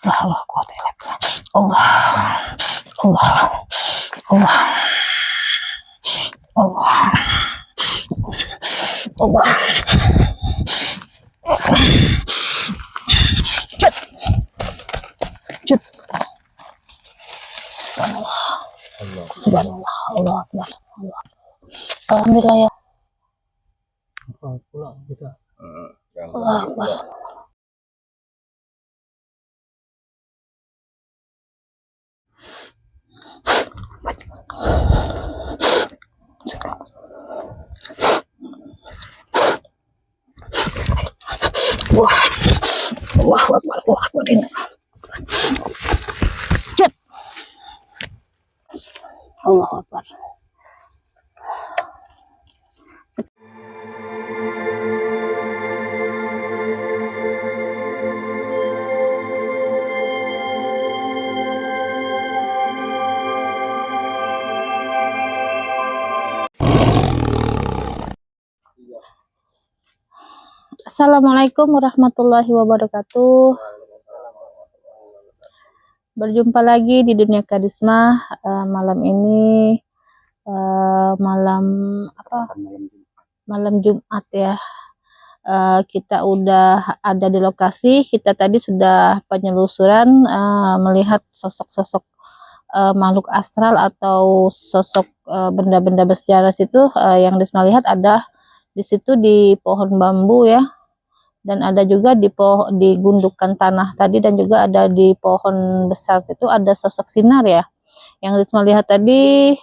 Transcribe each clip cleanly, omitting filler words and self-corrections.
Allah kuat Allah Allah Allah Allah Allah cut cut subhanallah Allah akbar Allah alhamdulillah ya pulang kita Allah akbar wah Allah akbar Allah akbar ini cut Allah akbar Assalamualaikum warahmatullahi wabarakatuh. Berjumpa lagi di Dunia Karisma. Malam ini malam Jumat ya. Kita udah ada di lokasi. Kita tadi sudah penyelusuran melihat sosok-sosok makhluk astral atau sosok benda-benda bersejarah situ. Yang Risma lihat ada di situ di pohon bambu ya. Dan ada juga di gundukan tanah tadi, dan juga ada di pohon besar itu ada sosok sinar ya. Yang Risma lihat tadi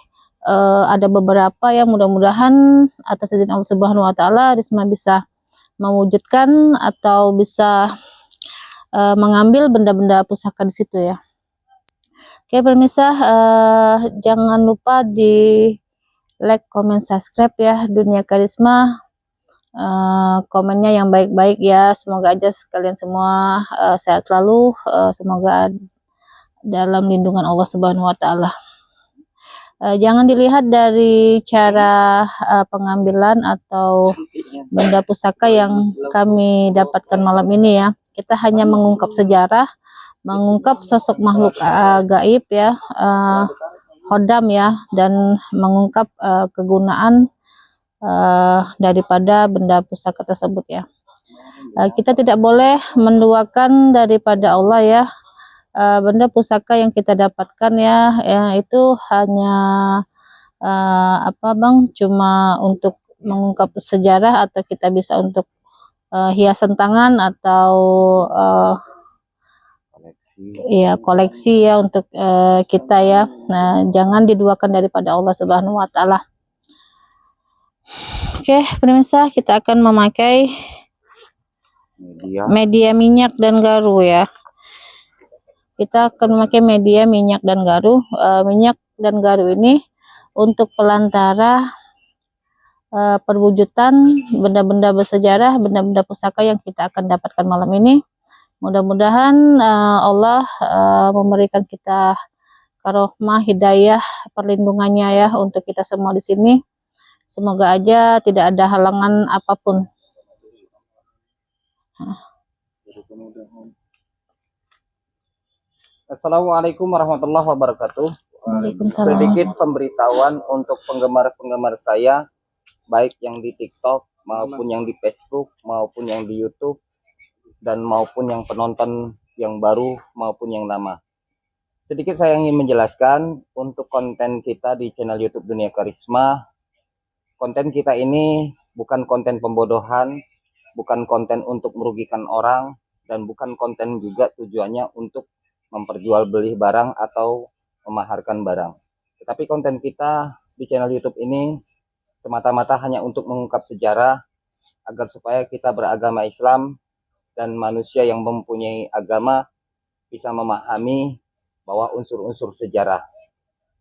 ada beberapa ya, mudah-mudahan atas izin Allah Subhanahu wa taala Risma bisa mewujudkan atau bisa mengambil benda-benda pusaka di situ ya. Oke pemirsa, jangan lupa di like, comment, subscribe ya Dunia Karisma. Komennya yang baik-baik ya, semoga aja kalian semua sehat selalu, semoga dalam lindungan Allah Subhanahu wa taala. Jangan dilihat dari cara pengambilan atau benda pusaka yang kami dapatkan malam ini ya. Kita hanya mengungkap sejarah, mengungkap sosok makhluk gaib ya, khodam ya, dan mengungkap kegunaan daripada benda pusaka tersebut ya. Kita tidak boleh menduakan daripada Allah ya. Benda pusaka yang kita dapatkan ya, itu hanya cuma untuk mengungkap sejarah, atau kita bisa untuk hiasan tangan atau koleksi ya untuk kita ya. Nah, jangan diduakan daripada Allah Subhanahu wa taala. Oke, pemirsa, kita akan memakai media minyak dan garu ya. Kita akan memakai media minyak dan garu. Minyak dan garu ini untuk pelantara perwujudan benda-benda bersejarah, benda-benda pusaka yang kita akan dapatkan malam ini. Mudah-mudahan Allah memberikan kita karohmah, hidayah, perlindungannya ya untuk kita semua di sini. Semoga aja tidak ada halangan apapun. Assalamualaikum warahmatullahi wabarakatuh. Sedikit pemberitahuan untuk penggemar-penggemar saya, baik yang di TikTok maupun yang di Facebook maupun yang di YouTube, dan maupun yang penonton yang baru maupun yang lama. Sedikit saya ingin menjelaskan untuk konten kita di channel YouTube Dunia Karisma. Konten kita ini bukan konten pembodohan, bukan konten untuk merugikan orang, dan bukan konten juga tujuannya untuk memperjualbeli barang atau memaharkan barang. Tetapi konten kita di channel YouTube ini semata-mata hanya untuk mengungkap sejarah agar supaya kita beragama Islam dan manusia yang mempunyai agama bisa memahami bahwa unsur-unsur sejarah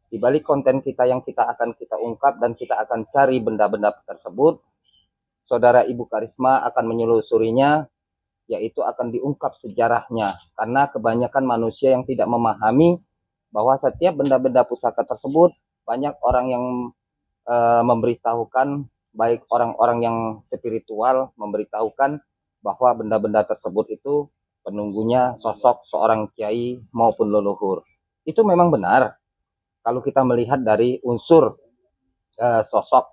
di balik konten kita yang kita akan ungkap, dan kita akan cari benda-benda tersebut. Saudara Ibu Karisma akan menyelusurinya, yaitu akan diungkap sejarahnya, karena kebanyakan manusia yang tidak memahami bahwa setiap benda-benda pusaka tersebut, banyak orang yang memberitahukan, baik orang-orang yang spiritual memberitahukan bahwa benda-benda tersebut itu penunggunya sosok seorang kiai maupun leluhur. Itu memang benar kalau kita melihat dari unsur sosok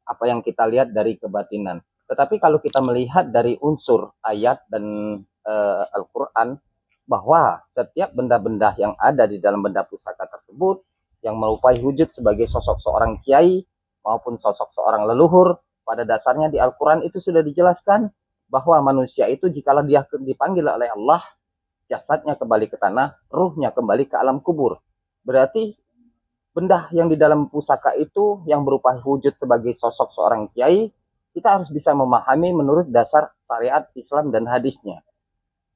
apa yang kita lihat dari kebatinan. Tetapi kalau kita melihat dari unsur ayat dan Al-Quran, bahwa setiap benda-benda yang ada di dalam benda pusaka tersebut yang merupai wujud sebagai sosok seorang kiai maupun sosok seorang leluhur, pada dasarnya di Al-Quran itu sudah dijelaskan bahwa manusia itu jikalau dia dipanggil oleh Allah, jasadnya kembali ke tanah, ruhnya kembali ke alam kubur. Berarti benda yang di dalam pusaka itu yang berupa wujud sebagai sosok seorang kiai, kita harus bisa memahami menurut dasar syariat Islam dan hadisnya.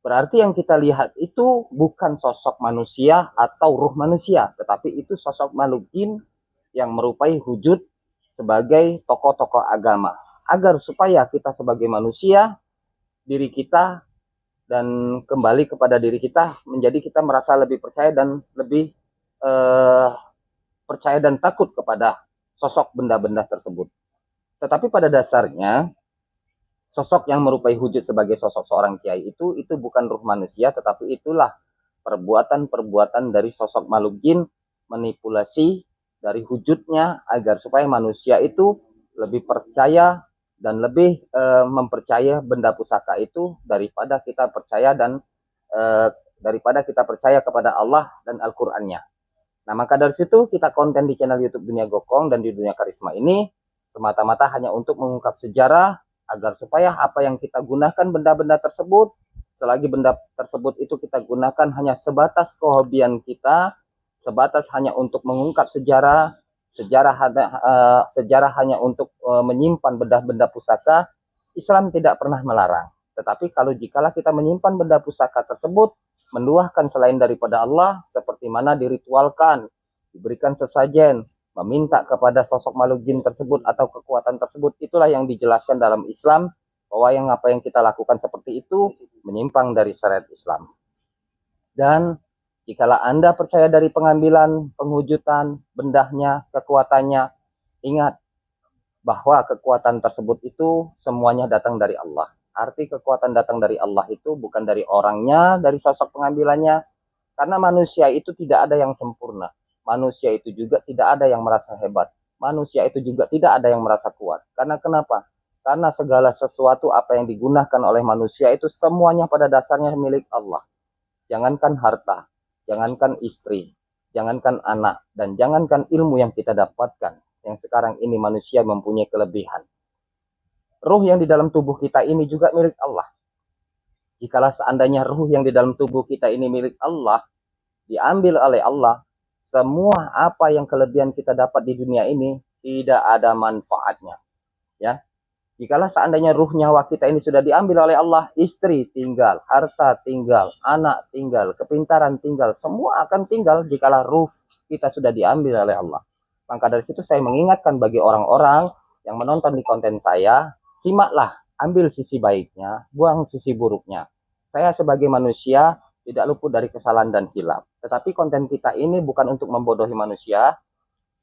Berarti yang kita lihat itu bukan sosok manusia atau ruh manusia, tetapi itu sosok makhluk jin yang merupai wujud sebagai tokoh-tokoh agama. Agar supaya kita sebagai manusia, diri kita dan kembali kepada diri kita, menjadi kita merasa lebih percaya dan lebih percaya dan takut kepada sosok benda-benda tersebut. Tetapi pada dasarnya, sosok yang merupai wujud sebagai sosok seorang kiai itu bukan ruh manusia, tetapi itulah perbuatan-perbuatan dari sosok makhluk jin, manipulasi dari wujudnya agar supaya manusia itu lebih percaya dan lebih mempercaya benda pusaka itu daripada kita percaya dan daripada kita percaya kepada Allah dan Al-Qur'annya. Nah, maka dari situ kita konten di channel YouTube Dunia Gokong dan di Dunia Karisma ini semata-mata hanya untuk mengungkap sejarah agar supaya apa yang kita gunakan benda-benda tersebut, selagi benda tersebut itu kita gunakan hanya sebatas kehobian kita, sebatas hanya untuk mengungkap sejarah, sejarah hanya untuk menyimpan benda-benda pusaka, Islam tidak pernah melarang. Tetapi kalau jikalau kita menyimpan benda pusaka tersebut, menduahkan selain daripada Allah, seperti mana diritualkan, diberikan sesajen, meminta kepada sosok makhluk jin tersebut atau kekuatan tersebut, itulah yang dijelaskan dalam Islam bahwa apa yang kita lakukan seperti itu menyimpang dari syariat Islam. Dan jikalau Anda percaya dari pengambilan, pengujutan, bendahnya, kekuatannya, ingat bahwa kekuatan tersebut itu semuanya datang dari Allah. Arti kekuatan datang dari Allah itu bukan dari orangnya, dari sosok pengambilannya, karena manusia itu tidak ada yang sempurna. Manusia itu juga tidak ada yang merasa hebat. Manusia itu juga tidak ada yang merasa kuat. Karena kenapa? Karena segala sesuatu apa yang digunakan oleh manusia itu semuanya pada dasarnya milik Allah. Jangankan harta, jangankan istri, jangankan anak, dan jangankan ilmu yang kita dapatkan. Yang sekarang ini manusia mempunyai kelebihan. Ruh yang di dalam tubuh kita ini juga milik Allah. Jikalau seandainya ruh yang di dalam tubuh kita ini milik Allah, diambil oleh Allah, semua apa yang kelebihan kita dapat di dunia ini tidak ada manfaatnya. Ya, jikalau seandainya ruh nyawa kita ini sudah diambil oleh Allah, istri tinggal, harta tinggal, anak tinggal, kepintaran tinggal, semua akan tinggal jikalau ruh kita sudah diambil oleh Allah. Maka dari situ saya mengingatkan bagi orang-orang yang menonton di konten saya, simaklah, ambil sisi baiknya, buang sisi buruknya. Saya sebagai manusia tidak luput dari kesalahan dan hilaf. Tetapi konten kita ini bukan untuk membodohi manusia,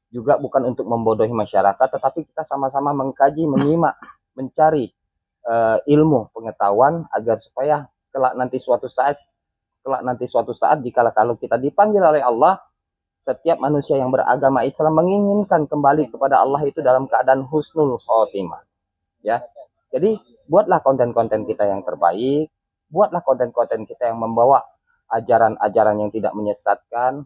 juga bukan untuk membodohi masyarakat, tetapi kita sama-sama mengkaji, menyimak, mencari ilmu, pengetahuan agar supaya kelak nanti suatu saat jika kalau kita dipanggil oleh Allah, setiap manusia yang beragama Islam menginginkan kembali kepada Allah itu dalam keadaan husnul khotimah. Ya. Jadi buatlah konten-konten kita yang terbaik, buatlah konten-konten kita yang membawa ajaran-ajaran yang tidak menyesatkan,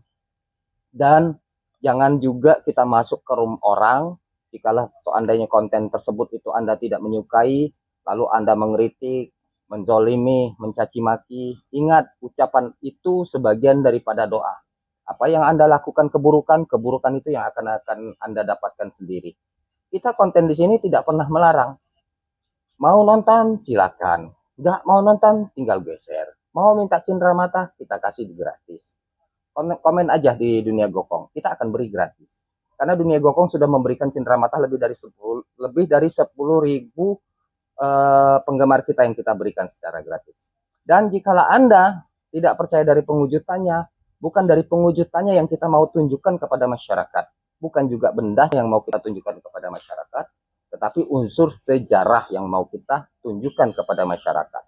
dan jangan juga kita masuk ke room orang jikalau seandainya konten tersebut itu Anda tidak menyukai, lalu Anda mengkritik, menzolimi, mencaci maki. Ingat, ucapan itu sebagian daripada doa. Apa yang Anda lakukan keburukan itu yang akan Anda dapatkan sendiri. Kita konten di sini tidak pernah melarang. Mau nonton silakan, nggak mau nonton tinggal geser. Mau minta cindera mata, kita kasih gratis. Komen aja di Dunia Gokong, kita akan beri gratis. Karena Dunia Gokong sudah memberikan cindera mata lebih dari 10.000 penggemar kita yang kita berikan secara gratis. Dan jikalau Anda tidak percaya dari pengujutannya, bukan dari pengujutannya yang kita mau tunjukkan kepada masyarakat, bukan juga benda yang mau kita tunjukkan kepada masyarakat, tetapi unsur sejarah yang mau kita tunjukkan kepada masyarakat.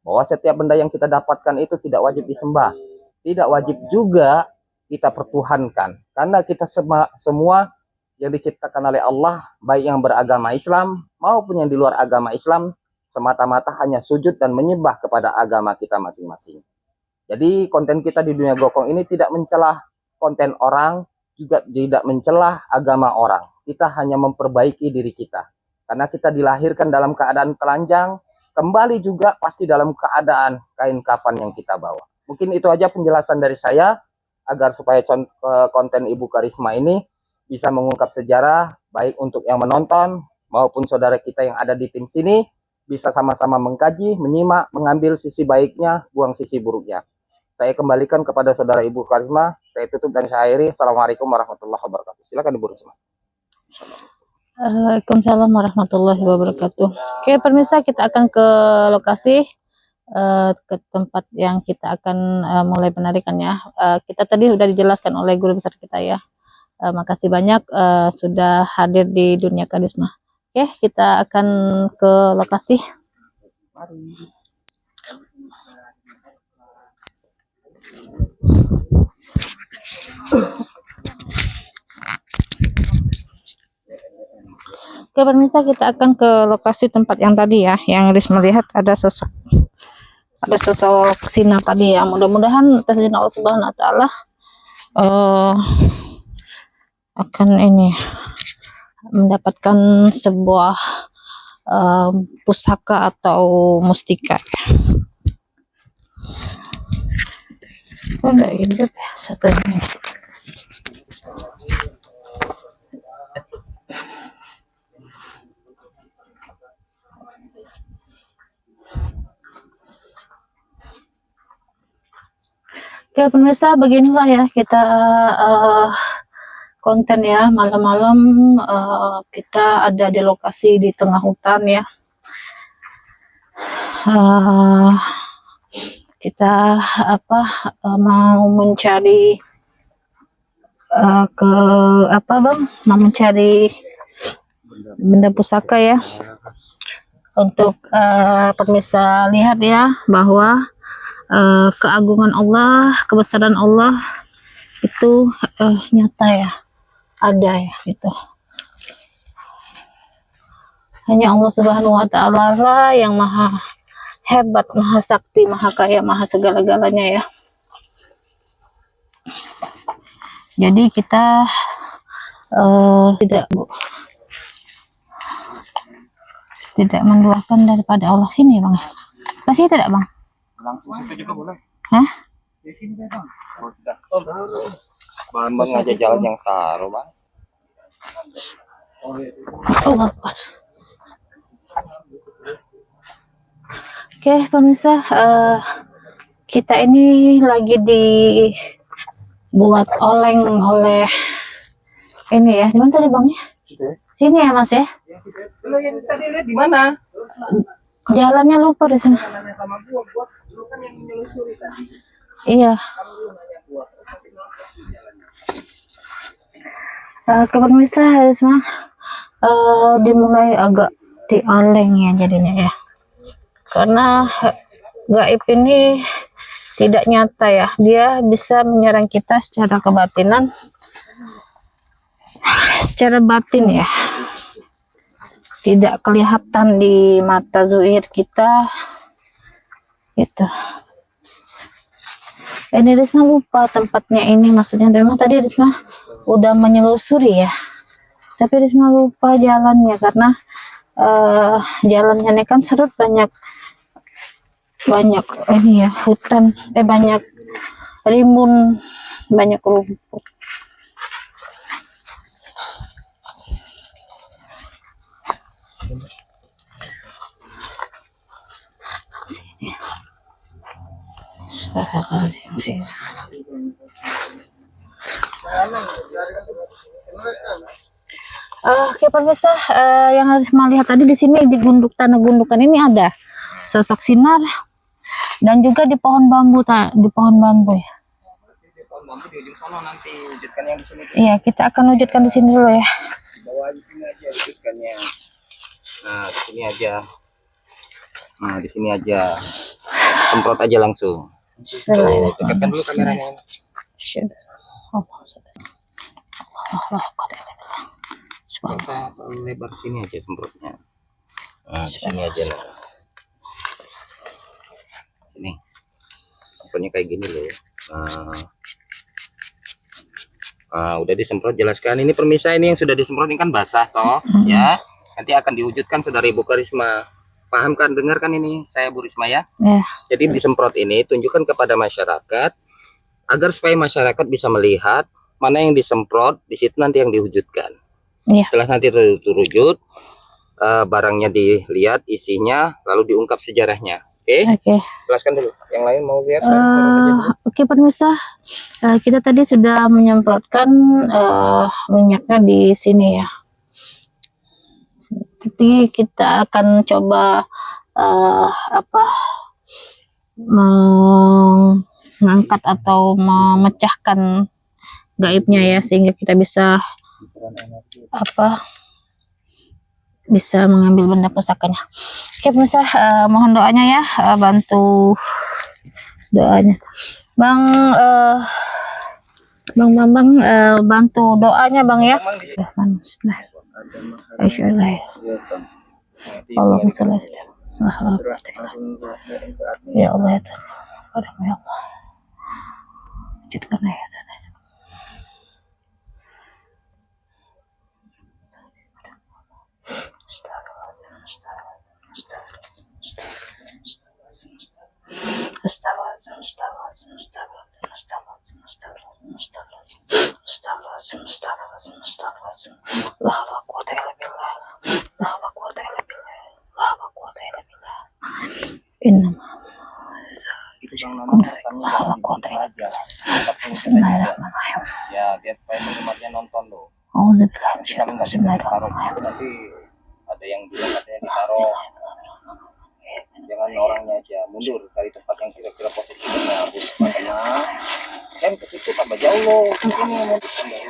bahwa setiap benda yang kita dapatkan itu tidak wajib disembah, tidak wajib juga kita pertuhankan, karena kita semua yang diciptakan oleh Allah, baik yang beragama Islam maupun yang di luar agama Islam, semata-mata hanya sujud dan menyembah kepada agama kita masing-masing. Jadi konten kita di dunia Gokong ini tidak mencelah konten orang, juga tidak mencelah agama orang. Kita hanya memperbaiki diri kita. Karena kita dilahirkan dalam keadaan telanjang, kembali juga pasti dalam keadaan kain kafan yang kita bawa. Mungkin itu aja penjelasan dari saya, agar supaya konten Ibu Karisma ini bisa mengungkap sejarah, baik untuk yang menonton maupun saudara kita yang ada di tim sini, bisa sama-sama mengkaji, menyimak, mengambil sisi baiknya, buang sisi buruknya. Saya kembalikan kepada saudara Ibu Karisma. Saya tutup dan saya akhiri. Assalamualaikum warahmatullahi wabarakatuh. Silakan Ibu Risma. Waalaikumsalam warahmatullahi wabarakatuh. Oke, pemirsa, kita akan ke lokasi, ke tempat yang kita akan mulai penarikannya. Kita tadi sudah dijelaskan oleh guru besar kita ya. Makasih banyak sudah hadir di dunia karisma. Oke, kita akan ke lokasi. Oke, pemirsa, kita akan ke lokasi tempat yang tadi ya, yang Risma lihat ada sosok sinar tadi ya. Mudah-mudahan atas izin Allah Subhanahu wa taala akan ini mendapatkan sebuah pusaka atau mustika. Enggak hidup ya satu ini. Oke, pemirsa, beginilah ya kita konten ya, malam-malam kita ada di lokasi di tengah hutan ya. Kita mau mencari mau mencari benda pusaka ya, untuk pemirsa lihat ya bahwa keagungan Allah, kebesaran Allah itu nyata ya, ada ya gitu. Hanya Allah Subhanahu wa taala lah yang maha hebat, maha sakti, maha kaya, maha segala-galanya ya. Jadi kita tidak menduakan daripada Allah. Sini Bang, pasti tidak Bang? Langsung situ juga boleh. Hah? Di sini deh Bang. Bang ngajak jalan yang taruh Bang. Oh, pas. Oke, pemirsa, kita ini lagi dibuat oleng oleh ini ya. Di mana tadi Bang ya? Sini ya Mas ya? Tadi lihat di mana? Jalannya lupa deh sana. Iya. Ke pemirsa harus dimulai agak dioleng ya jadinya ya, karena gaib ini tidak nyata ya, dia bisa menyerang kita secara kebatinan, secara batin ya, tidak kelihatan di mata zuhir kita gitu. Ini Risma lupa tempatnya ini, maksudnya memang tadi Risma udah menyelusuri ya, tapi Risma lupa jalannya karena jalannya ini kan serut, banyak ini ya, hutan, banyak rimbun, banyak rumput. Sini. Oke pemirsa, yang harus melihat tadi di sini di tanah gundukan ini ada sosok sinar, dan juga di pohon bambu ya. Di pohon bambu di ujung sana nanti wujudkan yang di sini. Iya, kita akan wujudkan di sini dulu ya. Bawa di sini aja wujudkannya. Nah, di sini aja. Nah, di sini aja. Semprot aja langsung. Dekatkan dulu kameranya. Bisa lebar sini aja semprotnya. Nah, di sini aja lah. Sini. Pokoknya kayak gini loh. Udah disemprot, jelaskan. Ini permisa, ini yang sudah disemprot ini kan basah toh, ya. Nanti akan diwujudkan saudara Ibu Karisma. Paham kan, dengarkan ini saya Bu Risma ya. Jadi disemprot ini tunjukkan kepada masyarakat agar supaya masyarakat bisa melihat mana yang disemprot, di situ nanti yang diwujudkan. Setelah nanti terwujud, barangnya dilihat isinya, lalu diungkap sejarahnya. Oke. Jelaskan dulu. Yang lain mau lihat? Oke, pemirsa, kita tadi sudah menyemprotkan minyaknya di sini ya. Jadi kita akan coba mengangkat atau memecahkan gaibnya ya, sehingga kita bisa bisa mengambil benda pusakanya. Oke pemirsa, mohon doanya ya, bantu doanya. Bang bantu doanya Bang ya. Allahumma shalli ala ya Allah ya Allah. Wujudkan ya sana. Bismillahirrahmanirrahim. Ya, biar supaya penggemarnya nonton loh. Bismillahirrahmanirrahim. Nanti ada yang bilang katanya ditaruh. Jangan orangnya aja mundur dari tempat yang kira-kira positifnya. Makanya kan ke situ tambah jauh loh. Ini mau ditambah.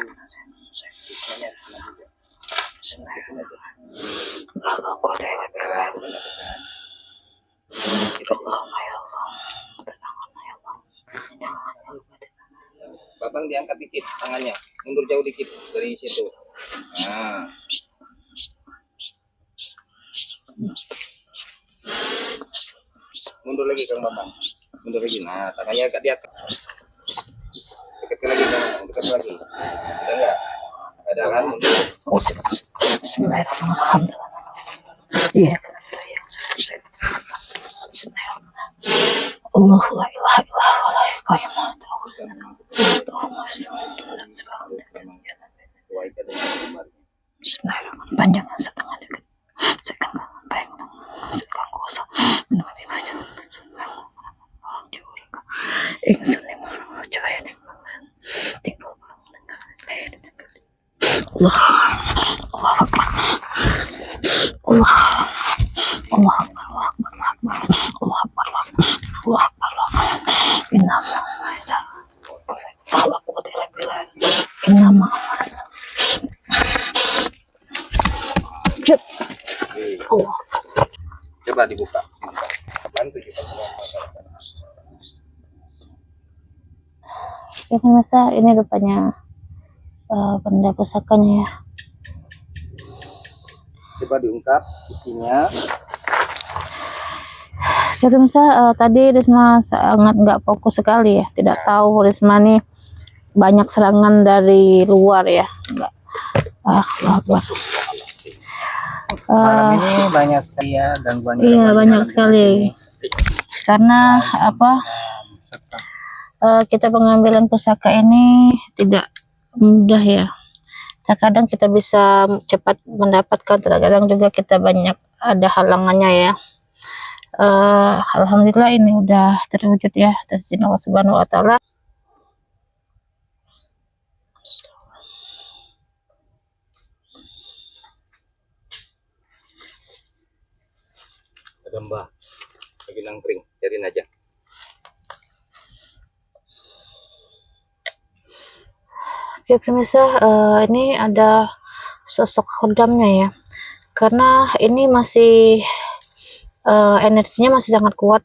Babang diangkat dikit tangannya, mundur jauh dikit dari situ. Nah. Mundur lagi Kang Babang. Mundur lagi. Nah, tangannya agak di atas. Dekat lagi Kang, dekat lagi. Ada enggak? Ada kan? Bismillahirrahmanirrahim. Iya. Allah la ilaha illallah wa la ilaha Bismillahirrahmanirrahim. Panjang setengah dekat. Setengah baik. Setengah kosong. Menemani banyak. Ingsun yang percaya tinggal Allah. Allah Akbar. Allah. Allah Akbar. Allah Akbar. Allah Akbar. Allah Akbar. Innama Innama Allah. Coba dibuka. Bantu juga. Ini masa ini rupanya benda pusakanya ya. Coba diungkap isinya. Jadi masa tadi Risma sangat nggak fokus sekali ya, tidak tahu Risma nih banyak serangan dari luar ya. Malam ini banyak sekali ya gangguan. Iya banyak sekali. Karena kita pengambilan pusaka ini tidak mudah ya. Terkadang kita bisa cepat mendapatkan, terkadang juga kita banyak ada halangannya ya. Alhamdulillah ini udah terwujud ya atas izin Allah Subhanahu wa taala. Ada Mbah lagi nangkring, cariin aja. Oke pemirsa, ini ada sosok khodamnya ya, karena ini masih energinya masih sangat kuat.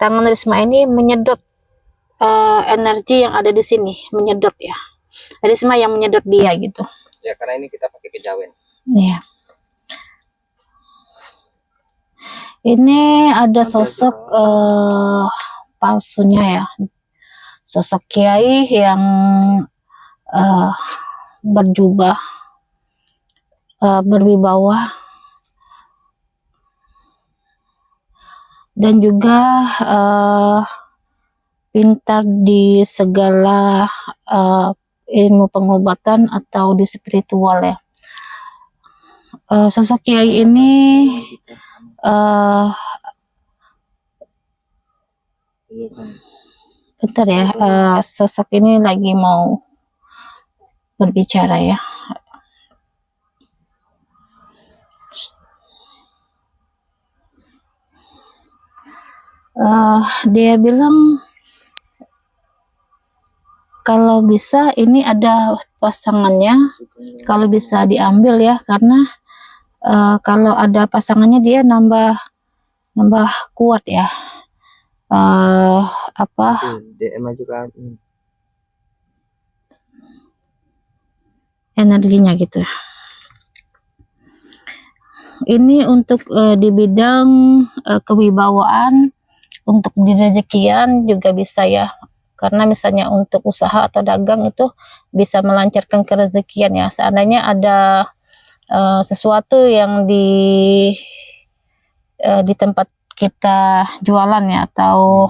Tangan Risma ini menyedot energi yang ada di sini, menyedot ya. Risma yang menyedot dia gitu. Ya karena ini kita pakai kejawen. Iya. Ini ada sosok palsunya ya, sosok kiai yang berjubah, berwibawa, dan juga pintar di segala ilmu pengobatan atau di spiritual ya. Sosok kiai ini bentar ya, sosok ini lagi mau berbicara ya. Dia bilang kalau bisa ini ada pasangannya, kalau bisa diambil ya, karena kalau ada pasangannya dia nambah kuat ya. DM aja kan. Energinya gitu. Ini untuk di bidang kewibawaan, untuk di rezekian juga bisa ya, karena misalnya untuk usaha atau dagang itu bisa melancarkan kerezekian ya. Seandainya ada sesuatu yang di tempat kita jualan ya, atau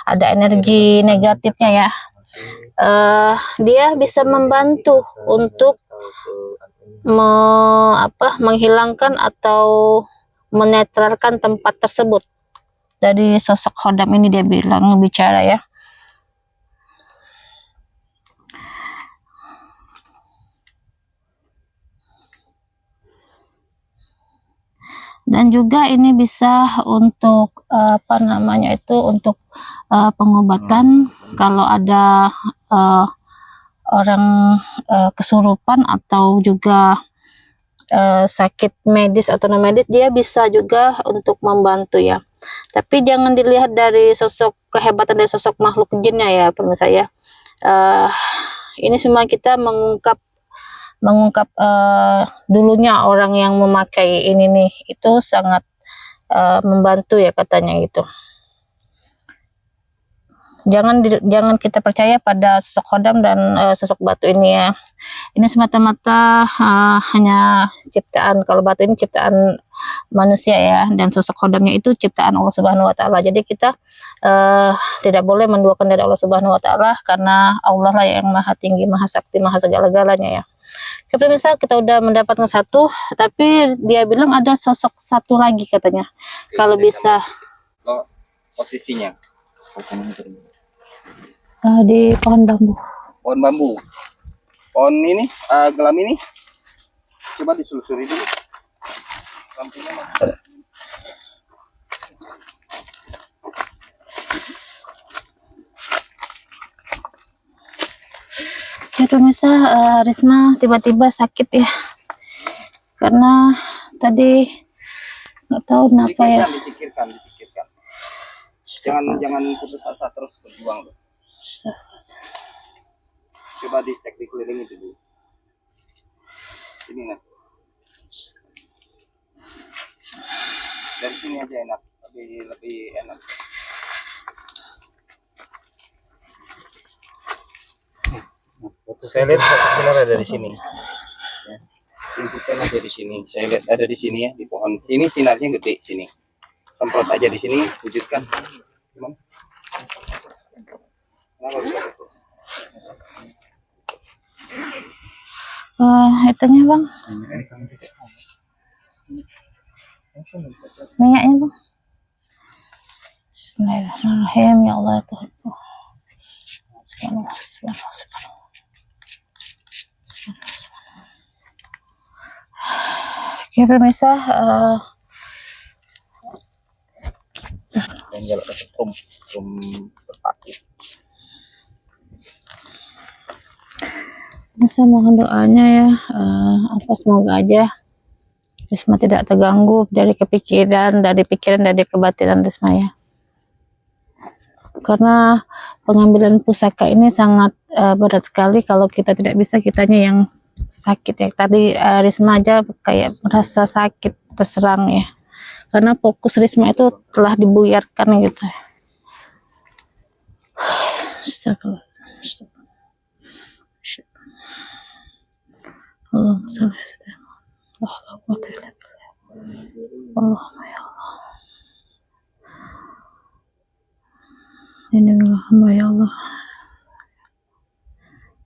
ada energi negatifnya ya, dia bisa membantu untuk menghilangkan atau menetralkan tempat tersebut. Dari sosok khodam ini dia bilang, bicara ya. Dan juga ini bisa untuk untuk pengobatan kalau ada orang kesurupan atau juga sakit medis atau non medis, dia bisa juga untuk membantu ya. Tapi jangan dilihat dari sosok kehebatan dari sosok makhluk jinnya ya pemirsa ya. Ini semua kita mengungkap dulunya orang yang memakai ini nih, itu sangat membantu ya katanya gitu. Jangan kita percaya pada sosok khodam dan sosok batu ini ya. Ini semata-mata hanya ciptaan. Kalau batu ini ciptaan manusia ya, dan sosok khodamnya itu ciptaan Allah Subhanahu wa taala. Jadi kita tidak boleh menduakan dari Allah Subhanahu wa taala, karena Allah lah yang maha tinggi, maha sakti, maha segala-galanya ya. Pemirsa, kita udah mendapatkan satu, tapi dia bilang ada sosok satu lagi katanya. Kalau bisa posisinya di pohon bambu. Pohon bambu. Pohon ini gelam ini coba diselusuri dulu. Lampunya masuk. Ya pemirsa, Risma tiba-tiba sakit ya, karena tadi nggak tahu kenapa ya. Dipikirkan. Jangan putus asa, terus berjuang loh. Coba dicek dikelilingi dulu. Ini nah. Dari sini aja enak, lebih enak. Saya lihat sinar ada di sini. Ya. Tunjukkan aja di sini. Saya lihat ada di sini ya, di pohon sini sinarnya gede sini. Semprot aja di sini, wujudkan. Gimana? Itunya bang, minyaknya bang. Bismillahirrahmanirrahim. Ya Allah Tuhan. Oke pemirsa, dan jalan rum berpaku. saya mohon doanya ya, semoga aja Risma tidak terganggu dari kepikiran, dari pikiran, dari kebatinan Risma ya. Karena pengambilan pusaka ini sangat berat sekali kalau kita tidak bisa, kitanya yang sakit ya. Tadi Risma aja kayak merasa sakit, terserang ya. Karena fokus Risma itu telah dibuyarkan gitu. Astagfirullah. Allahumma shalli ala Muhammad. Allahumma ya Allah. Ini hamba ya Allah.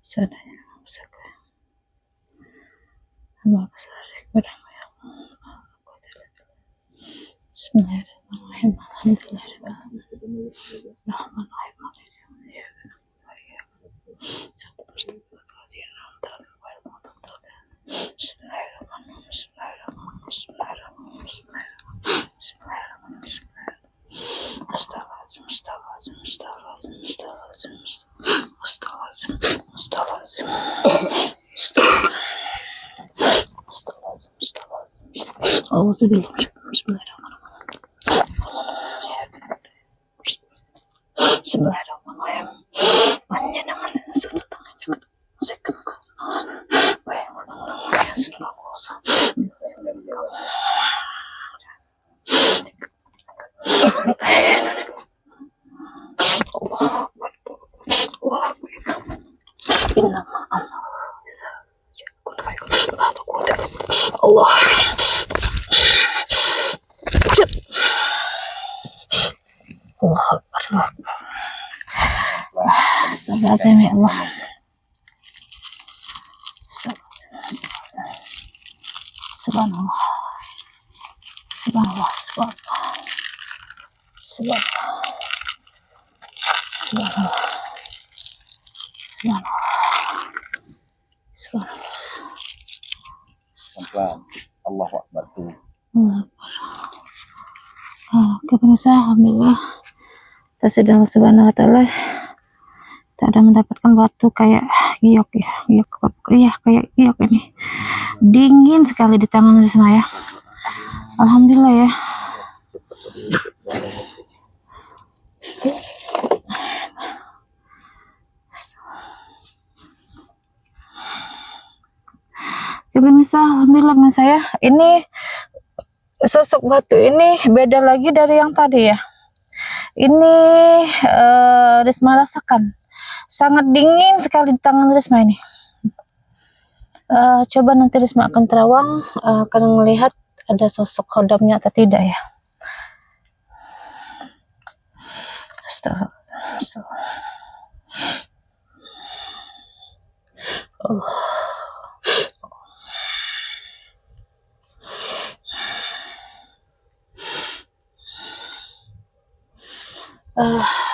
Sadaya pusaka. Hamba besar kepadamu ya Allah. Bismillahirrahmanirrahim. Alhamdulillahirrahmanirrahim. Rahmanirrahim. Allah. Allah Akbar. Astagfirullahaladzim ya Allah. Subhanallah. Subhanallah. Subhanallah. Subhanallah. Subhanallah. Subhanallah. Subhanallah. Pelan-pelan. Allahu Akbar. Oke pemirsa, alhamdulillah kita sudah Subhanahu wa ta'ala kita ada mendapatkan batu kayak giok ya, iya kayak giok ini, dingin sekali di tangan Risma ya. Alhamdulillah ya. Oke pemirsa, alhamdulillah pemirsa ya, ini sosok batu ini beda lagi dari yang tadi ya. Ini Risma rasakan sangat dingin sekali di tangan Risma ini. Coba nanti Risma akan terawang akan melihat ada sosok khodamnya atau tidak ya. Astagfirullah.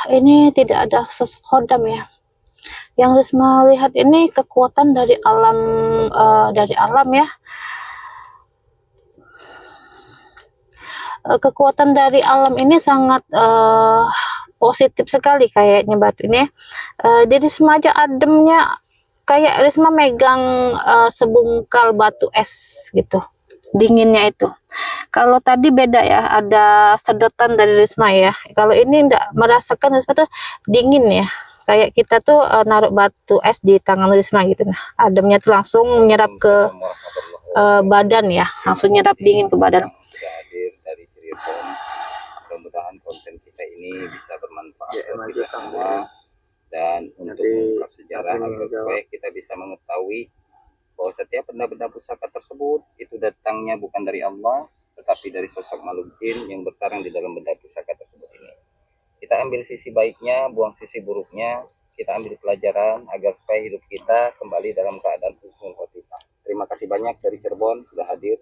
Ini tidak ada sosok khodam ya. Yang Risma lihat ini kekuatan dari alam ya. Kekuatan dari alam ini sangat positif sekali kayaknya batu ini. Jadi Risma aja ademnya kayak Risma megang sebungkal batu es gitu. Dinginnya itu. Kalau tadi beda ya, ada sedotan dari Risma ya. Kalau ini enggak merasakan Risma tuh dingin ya. Kayak kita tuh naruh batu es di tangan Risma gitu. Nah, ademnya tuh langsung menyerap ke badan ya, langsung nyerap dingin ke badan. Sudah hadir dari Cirebon. Mudah-mudahan konten kita ini bisa bermanfaat bagi kita semua dan untuk mengungkap sejarah agar supaya kita bisa mengetahui bahwa setiap benda-benda pusaka tersebut itu datangnya bukan dari Allah tetapi dari sosok makhluk jin yang bersarang di dalam benda pusaka tersebut ini. Kita ambil sisi baiknya, buang sisi buruknya, kita ambil pelajaran agar supaya hidup kita kembali dalam keadaan husnul khotimah. Terima kasih banyak dari Cirebon sudah hadir.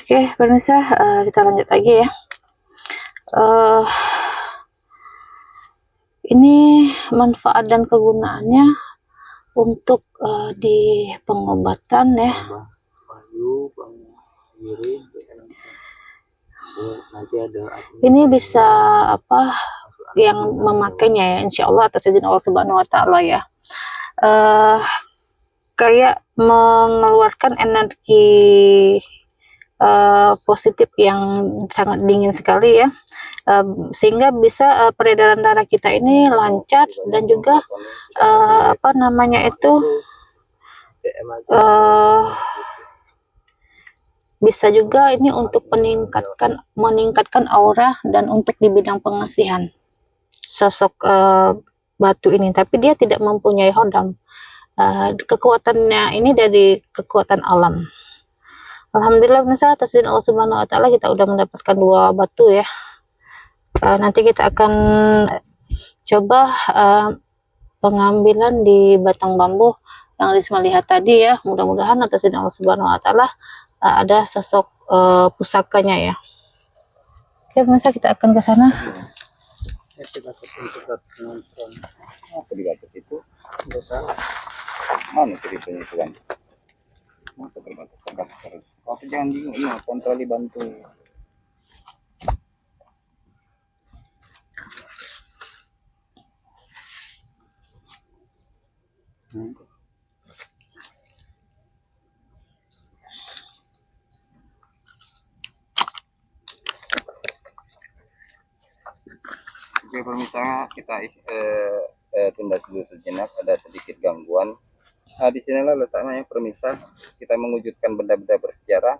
Oke pemirsa, kita lanjut lagi ya. Ini manfaat dan kegunaannya untuk di pengobatan ya. Ini bisa apa yang memakainya ya, insya Allah atas izin Allah Subhanahu wa ta'ala ya. Kayak mengeluarkan energi positif yang sangat dingin sekali ya, sehingga bisa peredaran darah kita ini lancar, dan juga apa namanya itu bisa juga ini untuk meningkatkan aura, dan untuk di bidang pengasihan sosok batu ini. Tapi dia tidak mempunyai hodam. Kekuatannya ini dari kekuatan alam. Alhamdulillah, misalnya atas izin Allah Subhanahu wa Ta'ala, kita udah mendapatkan 2 batu ya. Nanti kita akan coba pengambilan di batang bambu yang Risma lihat tadi ya. Mudah-mudahan atas izin Allah Subhanahu wa Ta'ala ada sosok pusakanya ya. Oke, pemirsa, kita akan ke sana. Apa di batas itu? Mana ceritanya itu kan? Masa terbatas terus. Kau jangan bingung, ini kontrol dibantu. Oke pemirsa, kita tunda dulu sejenak, ada sedikit gangguan. Di sinilah letaknya pemirsa, kita mewujudkan benda-benda bersejarah.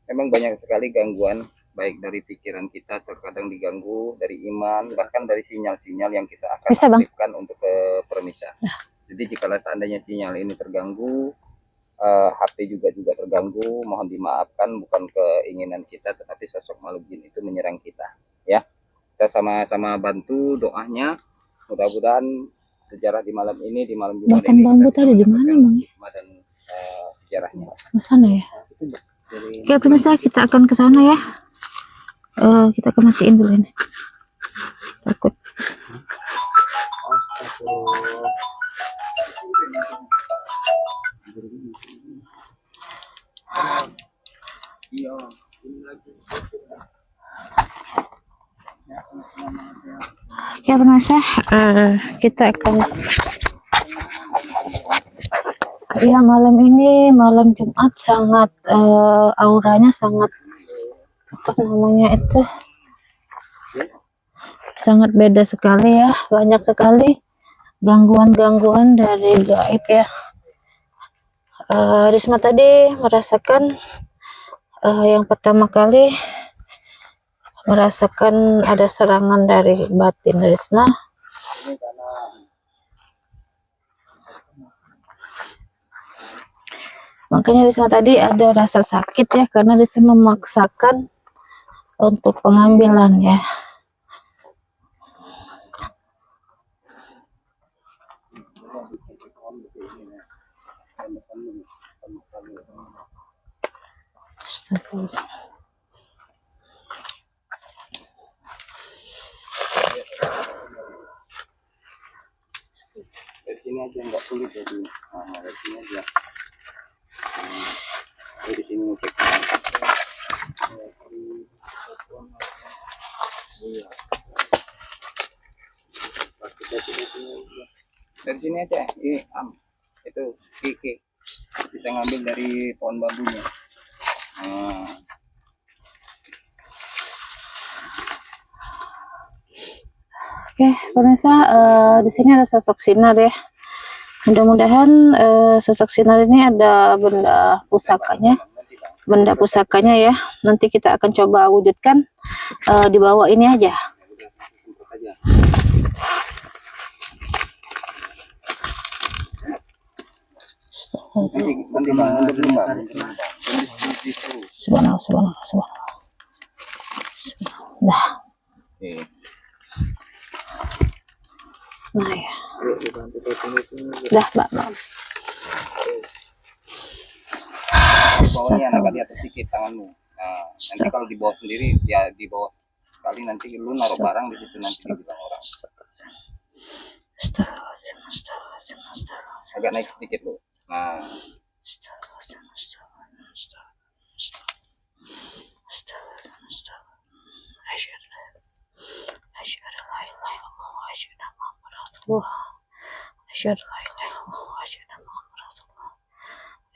Memang banyak sekali gangguan, baik dari pikiran kita terkadang diganggu, dari iman, bahkan dari sinyal-sinyal yang kita akan aktifkan untuk ke pemirsa. Jadi jika seandainya sinyal ini terganggu, HP juga terganggu, mohon dimaafkan, bukan keinginan kita, tetapi sosok makhluk jin itu menyerang kita ya. Kita sama-sama bantu doanya, mudah-mudahan sejarah di malam ini, di malam Jumat ini bambu tadi di mana Bang? Dan sejarahnya ke sana ya. Oke pemirsa, kita akan ke sana ya. Kita akan matiin dulu ini, takut. Ya pemirsa, kita akan ya, malam ini malam Jumat sangat auranya sangat apa namanya itu sangat beda sekali ya. Banyak sekali gangguan-gangguan dari gaib ya. Risma tadi merasakan yang pertama kali merasakan ada serangan dari batin Risma. Makanya Risma tadi ada rasa sakit ya, karena Risma memaksakan untuk pengambilan ya. Dari sini aja nggak sulit ya, dari sini aja. Dari sini cek. Dari sini aja, ini itu kiki bisa ngambil dari pohon bambunya. Oke, pemirsa, di sini ada sosok sinar ya. Mudah-mudahan sosok sinar ini ada benda pusakanya ya. Nanti kita akan coba wujudkan di bawah ini aja. Subhanallah. Dah. Nah ya. Dah, Mbak. Bawahnya agak di atas sedikit tanganmu. Nah, nanti kalau di bawah sendiri, ya di bawah sekali, nanti lu naruh barang di situ, nanti dibilang orang. Agak naik sedikit lu. Nah.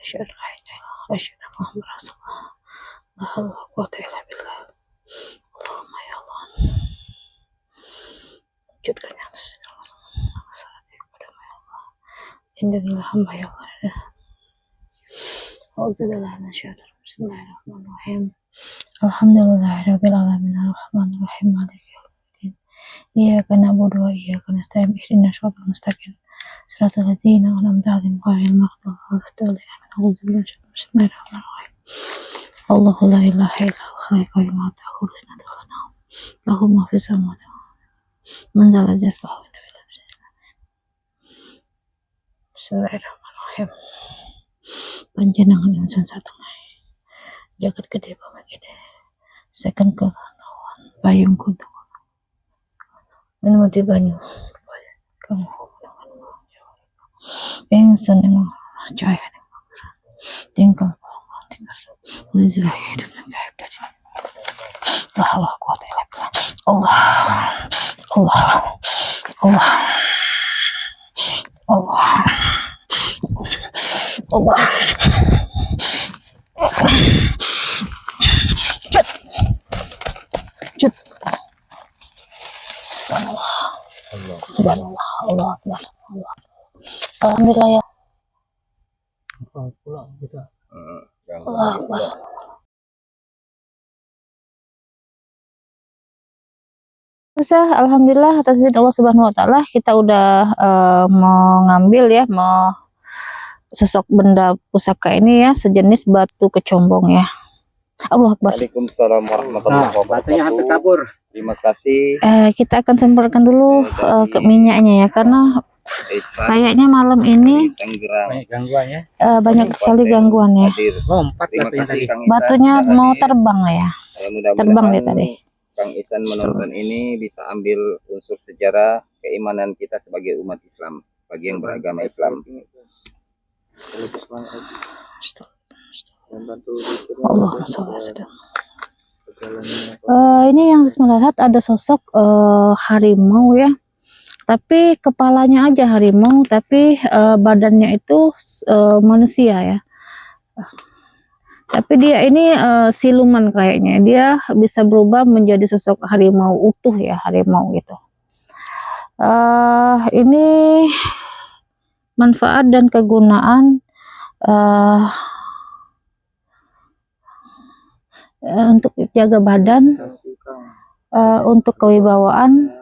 asyhadu an la ilaha illallah, asyhadu anna Muhammadar Rasulullah. La haula wa la quwwata illa billah. Allahumma ya Allah, wujudkan yang salat kepadamu ya Allah. Lindungilah hamba ya Allah. Auzubillahi minasyaitonir rajim. Bismillahirrahmanirrahim. Alhamdulillahirabbil alamin arrahmanir rahim maliki yaumiddin. Iyyaka na'budu wa iyyaka nasta'in ihdinas siratal mustaqim. Siratal ladzina an'amta 'alaihim ghairil maghdubi 'alaihim. Bismillahirrahmanirrahim. Allahu la ilaha illa huwa al-hayyul qayyum la ta'khudhuhu sinatun wa la nawm. Lahu ma fis samawati wa man zal jazbahu. Bismillahirrahmanirrahim. Panjenengan insan satu jagat gede banget gede second ke payung kudu minum banyu kamu insan yang cahaya tinggal tinggal hidup dan gaib dari Allah kuat Allah Allah Allah Allah Allah Cut. Subhanallah. Allah Akbar. Allah. Alhamdulillah ya. Pulang kita. Allah Akbar. Alhamdulillah atas izin Allah Subhanahu wa taala kita udah mau ngambil ya, mau sosok benda pusaka ini ya, sejenis batu kecombong ya. Allah Akbar. Waalaikumsalam warahmatullahi wabarakatuh. Batunya hampir kabur. Terima kasih. Kita akan semprotkan dulu ke minyaknya ya, karena kayaknya malam ini Tangerang Banyak gangguan ya. banyak sekali gangguan ya. hadir. Oh, 4 Terima batunya kasih tadi. Kang Isan. Batunya sudah mau hadir. terbang ya. Mudah-mudahan Terbang dia tadi. Kang Isan menonton ini bisa ambil unsur sejarah keimanan kita sebagai umat Islam, bagi yang beragama Islam. Allahumma sholli ala sayyidina. Ini yang saya melihat ada sosok harimau ya, tapi kepalanya aja harimau, tapi badannya itu manusia ya. Tapi dia ini siluman kayaknya, dia bisa berubah menjadi sosok harimau utuh ya, harimau gitu. Ini manfaat dan kegunaan untuk jaga badan, untuk kewibawaan,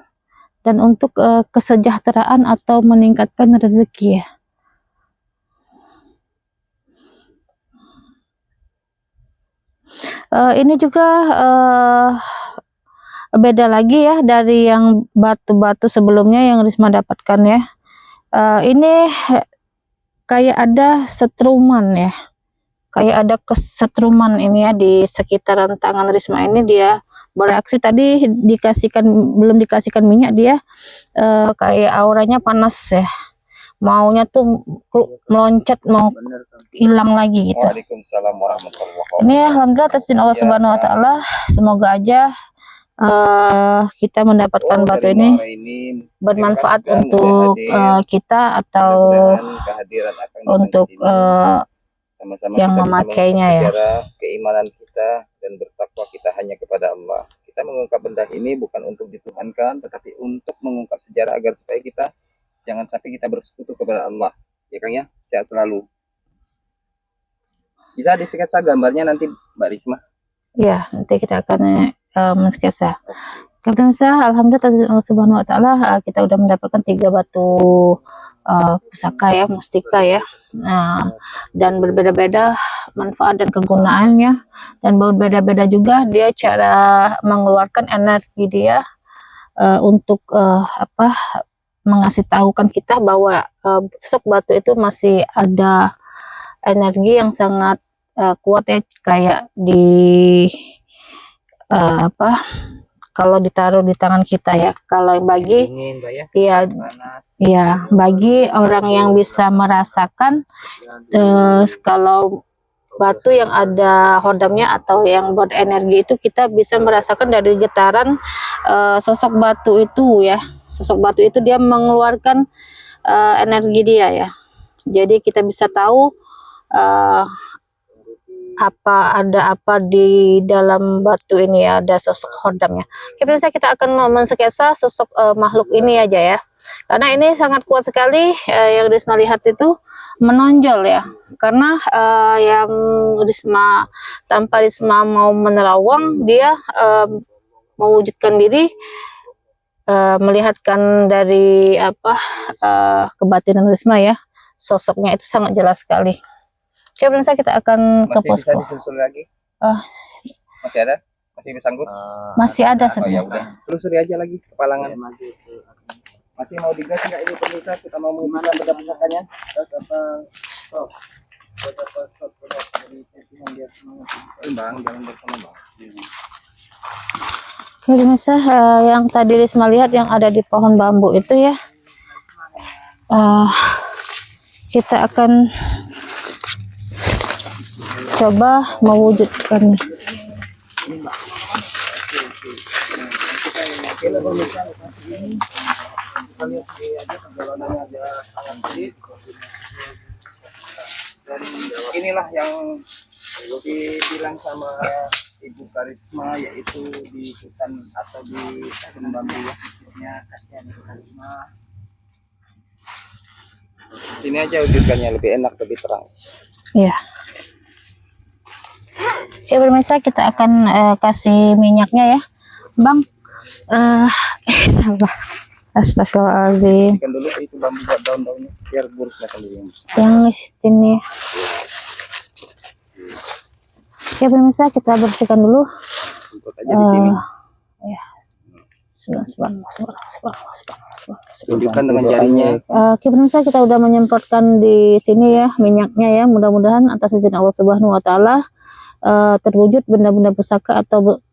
dan untuk kesejahteraan atau meningkatkan rezeki ya. Ini juga beda lagi ya dari yang batu-batu sebelumnya yang Risma dapatkan ya. Ini kayak ada setruman ya, kayak ada kesetruman ini ya di sekitaran tangan Risma ini. Dia bereaksi tadi belum dikasihkan minyak, dia kayak auranya panas ya, maunya tuh meloncat, mau hilang lagi gitu. Waalaikumsalam warahmatullahi wabarakatuh. Ini alhamdulillah atas izin Allah Subhanahu wa taala, semoga aja kita mendapatkan batu ini bermanfaat untuk kita atau untuk sama-sama yang kita bisa memakainya ya. sejarah keimanan kita dan bertakwa kita hanya kepada Allah. Kita mengungkap benda ini bukan untuk dituhankan, tetapi untuk mengungkap sejarah agar supaya kita jangan sampai kita bersekutu kepada Allah. Ya Kang ya, sehat selalu. Bisa disketsa gambarnya nanti Mbak Risma? Ya, nanti kita akan mensketsa. Kemudian alhamdulillah Allah Subhanahu wa taala kita udah mendapatkan 3 batu pusaka ya, mustika ya. Dan berbeda-beda manfaat dan kegunaannya, dan berbeda-beda juga dia cara mengeluarkan energi dia untuk mengasih tahukan kita bahwa sosok batu itu masih ada energi yang sangat kuat ya, kayak di kalau ditaruh di tangan kita ya. Kalau bagi Dingin, Mbak ya. iya, bagi orang yang bisa merasakan kalau batu yang ada hodamnya atau yang berenergi itu, kita bisa merasakan dari getaran sosok batu itu ya. Sosok batu itu dia mengeluarkan energi dia ya. Jadi kita bisa tahu eh, ada apa di dalam batu ini ya, ada sosok hodamnya. Oke, pemirsa, kita akan mensketsa sosok makhluk ini aja ya, karena ini sangat kuat sekali. Yang Risma lihat itu menonjol ya, karena yang Risma, tanpa Risma mau menerawang, dia mewujudkan diri, melihatkan dari kebatinan Risma ya, sosoknya itu sangat jelas sekali. Oke, pemirsa, kita akan ke Masih bisa posko. disusul lagi? Masih ada? Masih disangkut? Masih ada Oh ya sebenarnya. udah, telusuri aja lagi kepalangan. Masih mau digas nggak ini pemirsa? Kita mau menggunakan benda pusakanya? Bang, jangan bersama bang. Oke, pemirsa, yang tadi Risma lihat yang ada di pohon bambu itu ya, kita akan coba mewujudkan. Dan inilah yang dibilang sama Ibu Karisma, yaitu di hutan atau di kebun bambu ya. Kasihan Ibu Karisma. Sini aja wujudkannya, lebih enak, lebih terang. Ya. Oke, pemirsa, kita akan kasih minyaknya ya, Bang. Salah. Astagfirullahaladzim. Bersihkan dulu itu bambu buat daun-daunnya biar burusnya sendiri. Yang sini. Oke, pemirsa, kita bersihkan dulu. Untuk aja di sini. Ya. Tunjukkan dengan jarinya. Oke, pemirsa, kita udah menyemprotkan di sini ya minyaknya ya. Mudah-mudahan atas izin Allah Subhanahu wa taala terwujud benda-benda pusaka atau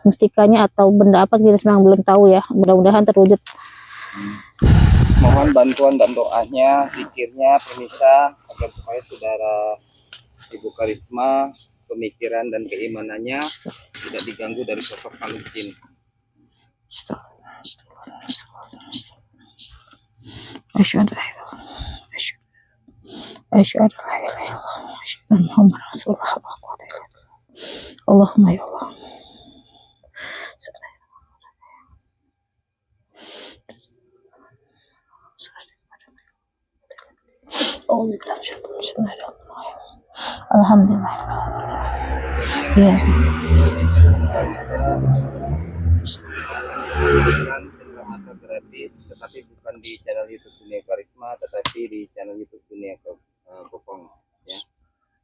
mustikanya atau benda apa kita memang belum tahu ya. Mudah-mudahan terwujud. Mohon bantuan dan doanya, zikirnya pemirsa, agar supaya saudara Ibu Karisma pemikiran dan keimanannya tidak diganggu dari sosok makhluk jin. Asyhadu an la ilaha illallah wa asyhadu anna Muhammadar Rasulullah. Allahumma ya Allah. Alhamdulillah. Ya. Mata gratis, tetapi bukan di channel YouTube Dunia Karisma, tetapi di channel YouTube Dunia Gokong ya.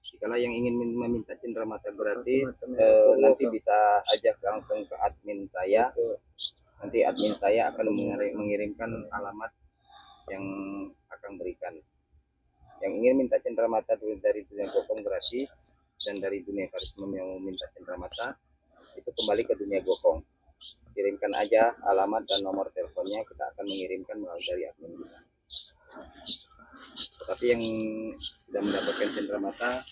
Jikalau yang ingin meminta cenderamata gratis, nanti bisa ajak langsung ke admin saya. Nanti admin saya akan mengirimkan alamat yang akan berikan. Yang ingin minta cenderamata dari Dunia Gokong gratis dan dari Dunia Karisma yang mau minta cenderamata, itu kembali ke Dunia Gokong. Kirimkan aja alamat dan nomor teleponnya, kita akan mengirimkan melalui dari admin kita. Tetapi yang sudah mendapatkan cenderamata,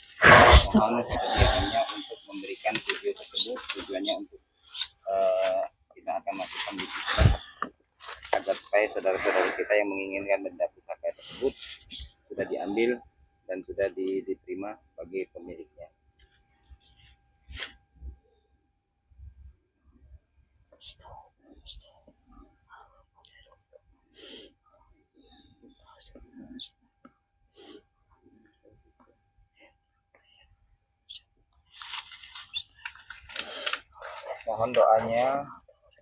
mohon sediaannya untuk memberikan video tersebut, tujuannya untuk kita akan masukkan di TikTok agar supaya saudara-saudara kita yang menginginkan benda pusaka tersebut sudah diambil dan sudah diterima bagi pemiliknya. Mohon doanya,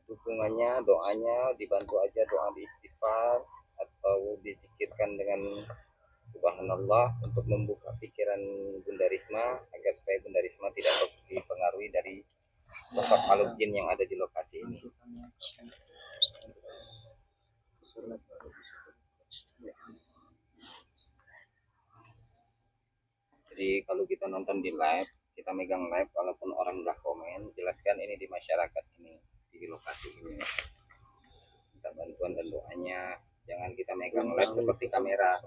dukungannya, doanya dibantu aja, doa di istighfar atau dizikirkan dengan subhanallah untuk membuka pikiran Bunda Risma agar supaya Bunda Risma tidak dipengaruhi dari sosok makhluk jin yang ada di lokasi ini. Jadi kalau kita nonton di live, kita megang live walaupun orang nggak komen, jelaskan ini di masyarakat ini, di lokasi ini. Minta bantuan dan doanya, jangan kita megang live seperti kamera.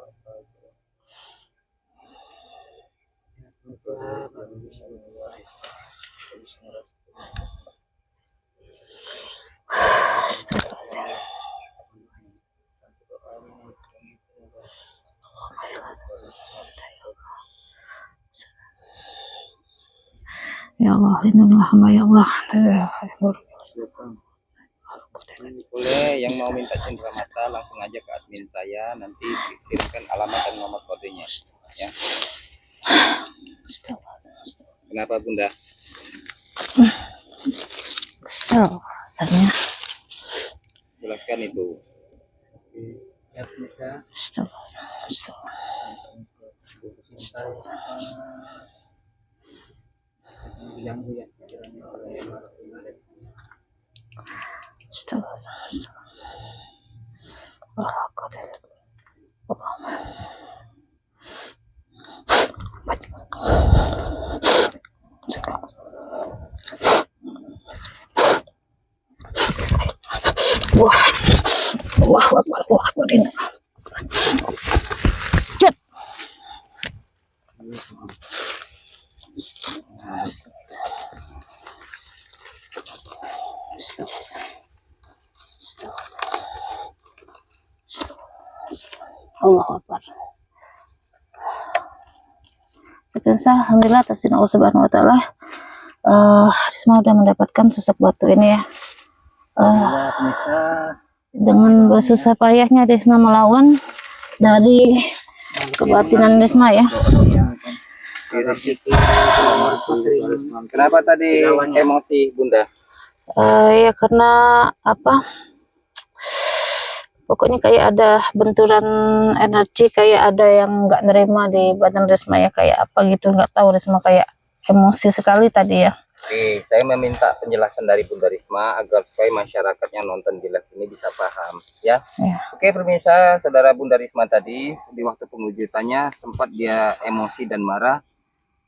Ya Allah, lindungilah hamba ya Allah. Boleh yang mau minta cendera mata langsung aja ke admin saya, nanti dikirimkan alamat dan nomor kodenya ya. Kenapa Bunda? Kesel rasanya. Jelaskan itu. Wah, wah, wah, ini. Cet. Allah Akbar. Alhamdulillah atas izin Allah Subhanahu wa taala. Risma udah mendapatkan sosok batu ini ya. Dengan bersusah payahnya Risma melawan dari kebatinan Risma ya. Kenapa tadi emosi Bunda? Ya karena apa? Pokoknya kayak ada benturan energi, kayak ada yang nggak nerima di badan Risma ya, kayak apa gitu, nggak tahu. Risma kayak emosi sekali tadi ya. Oke, saya meminta penjelasan dari Bunda Risma agar supaya masyarakatnya nonton di live ini bisa paham ya. Oke pemirsa, saudara Bunda Risma tadi di waktu pengujutannya sempat dia emosi dan marah.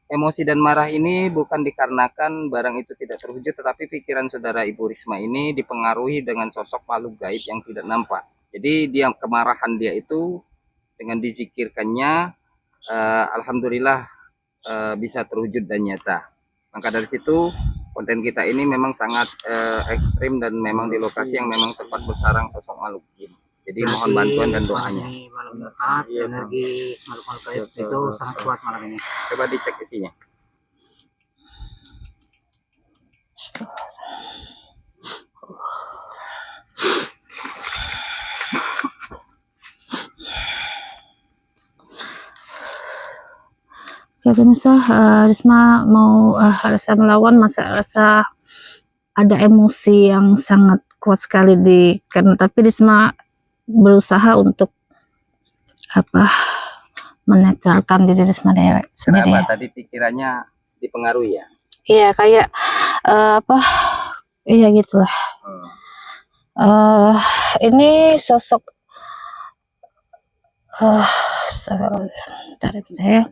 Emosi dan marah ini bukan dikarenakan barang itu tidak terwujud, tetapi pikiran saudara Ibu Risma ini dipengaruhi dengan sosok makhluk gaib yang tidak nampak. Jadi kemarahan dia itu dengan dizikirkannya, alhamdulillah bisa terwujud dan nyata. Maka dari situ konten kita ini memang sangat ekstrim dan memang di lokasi yang memang tempat bersarang sosok makhluk gaib. Jadi mohon bantuan dan doanya. Malam Jumat, energi makhluk gaib itu sangat kuat malam ini. Coba dicek isinya. Ya pemirsa, Risma mau rasa melawan, rasa ada emosi yang sangat kuat sekali karena, tapi Risma berusaha untuk apa, menetralkan diri Risma sendiri. Kenapa tadi pikirannya dipengaruhi ya? Iya kayak apa, iya gitulah. Ini sosok tarik saya.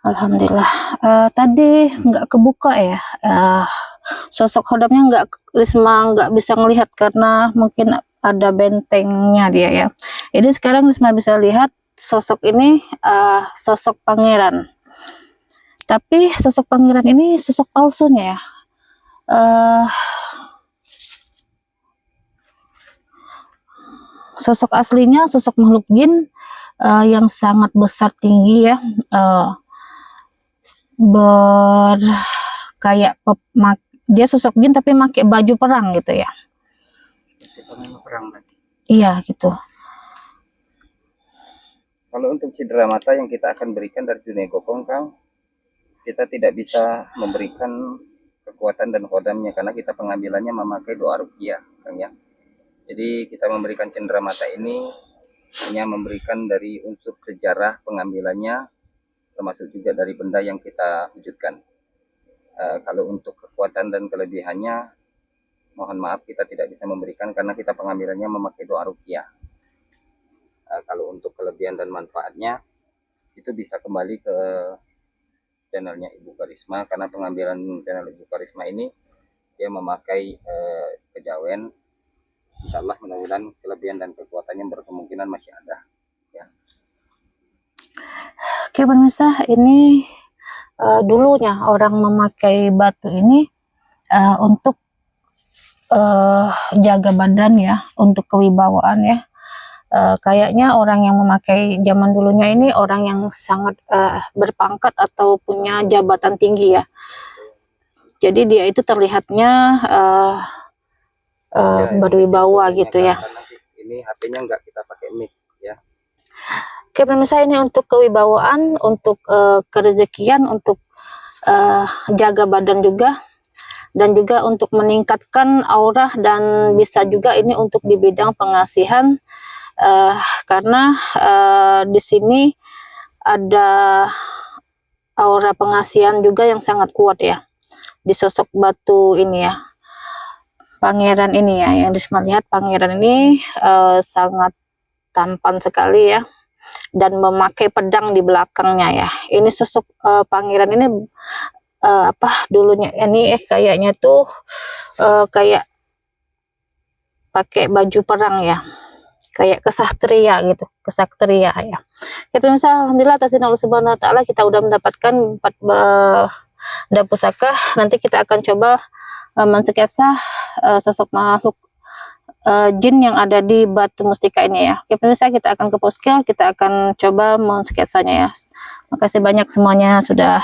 Alhamdulillah. Tadi nggak kebuka ya, sosok hodamnya Risma nggak bisa ngelihat karena mungkin ada bentengnya dia ya. Jadi sekarang Risma bisa lihat sosok ini, sosok pangeran. Tapi sosok pangeran ini sosok palsunya ya. Sosok aslinya sosok makhluk jin yang sangat besar tinggi ya. Kayak dia sosok jin tapi pakai baju perang gitu ya. Iya gitu. Kalau untuk cedera mata yang kita akan berikan dari dunia gokong Kang, kita tidak bisa memberikan kekuatan dan kodamnya karena kita pengambilannya memakai doa ruqyah Kang ya. Jadi kita memberikan cendera mata ini hanya memberikan dari unsur sejarah pengambilannya, termasuk juga dari benda yang kita wujudkan. Kalau untuk kekuatan dan kelebihannya, mohon maaf kita tidak bisa memberikan karena kita pengambilannya memakai doa ruqyah. Kalau untuk kelebihan dan manfaatnya, itu bisa kembali ke channelnya Ibu Karisma, karena pengambilan channel Ibu Karisma ini dia memakai kejawen. Insya Allah mudah-mudahan kelebihan dan kekuatannya berkemungkinan masih ada ya. Oke pemirsa, ini dulunya orang memakai batu ini untuk jaga badan ya, untuk kewibawaan ya. Kayaknya orang yang memakai zaman dulunya ini orang yang sangat berpangkat atau punya jabatan tinggi ya. Jadi dia itu terlihatnya berwibawa gitu ya. Ini HP-nya nggak kita pakai mic ya. Oke pemirsa, ini untuk kewibawaan, untuk kerezekian, untuk jaga badan juga, dan juga untuk meningkatkan aura, dan bisa juga ini untuk di bidang pengasihan, karena di sini ada aura pengasihan juga yang sangat kuat ya di sosok batu ini ya, pangeran ini ya. Yang Risma lihat, pangeran ini sangat tampan sekali ya, dan memakai pedang di belakangnya ya. Ini sosok pangeran ini dulunya ini kayaknya tuh kayak pakai baju perang ya, kayak kesatria gitu, kesatria ya. Ya pemirsa, alhamdulillah atas izin Allah Subhanahu wa taala kita udah mendapatkan 4 benda pusaka. Nanti kita akan coba mensketsa sosok makhluk jin yang ada di batu mustika ini ya. Oke pemirsa, kita akan ke posko, kita akan coba mensketsanya ya. Makasih banyak semuanya sudah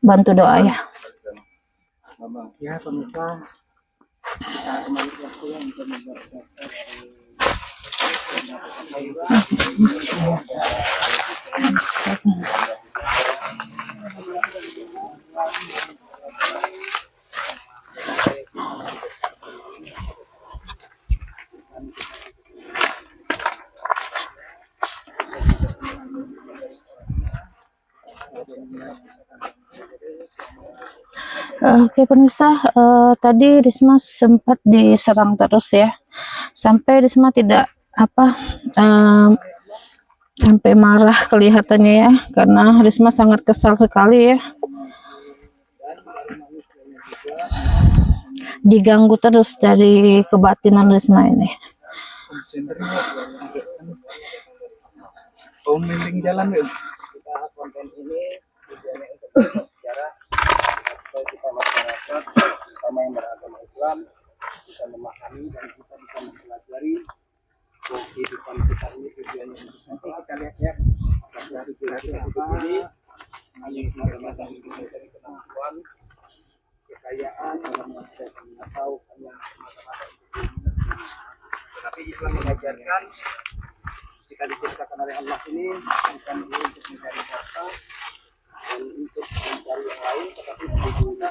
bantu doa ya. Ya pemirsa, kita kembali ke waktu yang untuk membuat Oke pemirsa, tadi Risma sempat diserang terus ya, sampai Risma tidak sampai marah kelihatannya ya, karena Risma sangat kesal sekali ya, diganggu terus dari kebatinan Risma ini. jalan Kita konten ini tujuannya untuk berbicara supaya kita masyarakat, terutama yang beragama Islam, bisa memahami dan kita bisa mempelajari kehidupan kita ini tujuannya. Nanti kita lihat ya, dari kita hidup ini hanya semata-mata untuk mencari kemampuan, kekayaan, atau hanya semata-mata tapi Islam mengajarkan kita diciptakan oleh Allah ini bukan untuk mencari harta dan untuk mencari yang lain, tetapi juga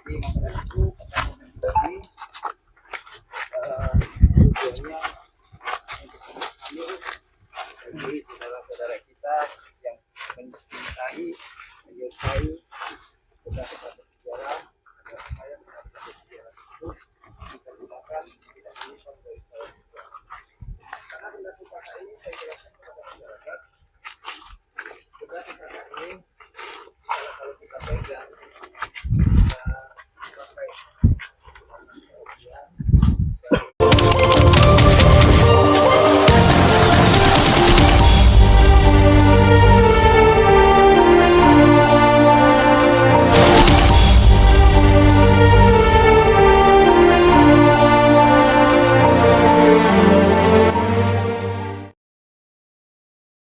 ini